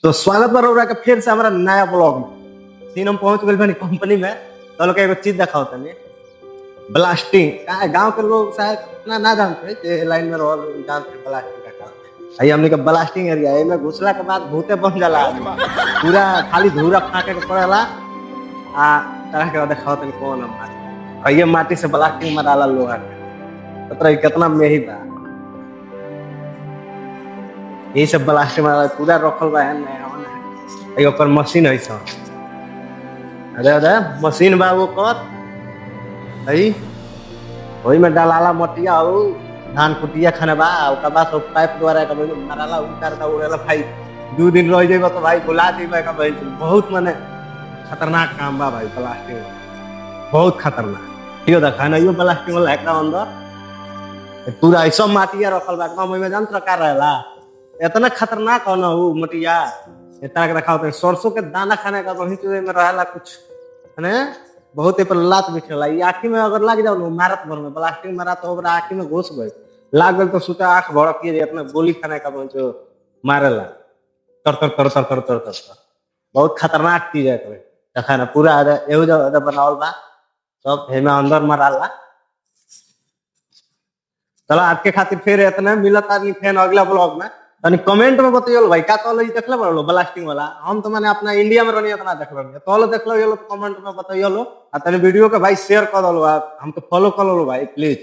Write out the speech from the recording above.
तो स्वागत बा रउरा के फिर से हमारा नया ब्लॉग में। सीन हम पहुंच गइल बानी कंपनी में। तो लोग एगो चीज दिखाओ तनी, ब्लास्टिंग। का गांव के लोग शायद इतना ना जानते जे लाइन में रहल जानते ब्लास्टिंग का काम। आई हमने के ब्लास्टिंग एरिया है में घुसला के बाद भूते बन जाला आदमी। पूरा खाली धूरा फाके के पड़ेला। आ तरह के दिखाओ तनी कौन माटी। और ये माटी से ब्लास्टिंग माराला लोहा के। तो कितना मेही बा। यही सब ब्लास्टिंग मारा पूरा रखल बा है ना। ओकर मशीन है सब। अरे अरे मशीन बा वो कर है वही में डालाला मटिया हो धान कुटिया खाने बा ओकर बाद सब पाइप द्वारा का माराला उतारता उड़ेला भाई। 2 दिन रह जाइबा तो भाई बुला देबा का भाई। बहुत माने खतरनाक काम बा भाई ब्लास्टिंग। बहुत खतरनाक यो देखा ना यो ब्लास्टिंग वाला एकरा अंदर पूरा ऐसा माटिया रखल बा एकदम में जंत्र का रहला। इतना खतरनाक हो ना वो मटिया इतना के रखा होता है। सरसों के दाना खाने का वही चीज में रहला कुछ है बहुत पर लात बिखरेला। ये आँखी में अगर लग जाओ मारत भर में ब्लास्टिंग मारा तो ओकरा आँखी में घुस गई लाग गई तो सोचा आँख भड़किए जे अपना गोली खाने का जो मारेला तर तर तर तर तर तर तर बहुत खतरनाक चीज है देखा ना पूरा एहू जगह बनावल बा सब हेमे अंदर माराला। चलो आज के खातिर फिर इतना मिलत आदमी फैन अगला ब्लॉग में तनी कमेंट में बताइयो भाई का कहलो ई देखले बड़लो ब्लास्टिंग वाला। हम तो माने अपना इंडिया में रहनी इतना देखलो तो देखलो ये कमेंट में बताइयो लो। आ तनी वीडियो के भाई शेयर कर दलो हमको फॉलो कर लो भाई प्लीज।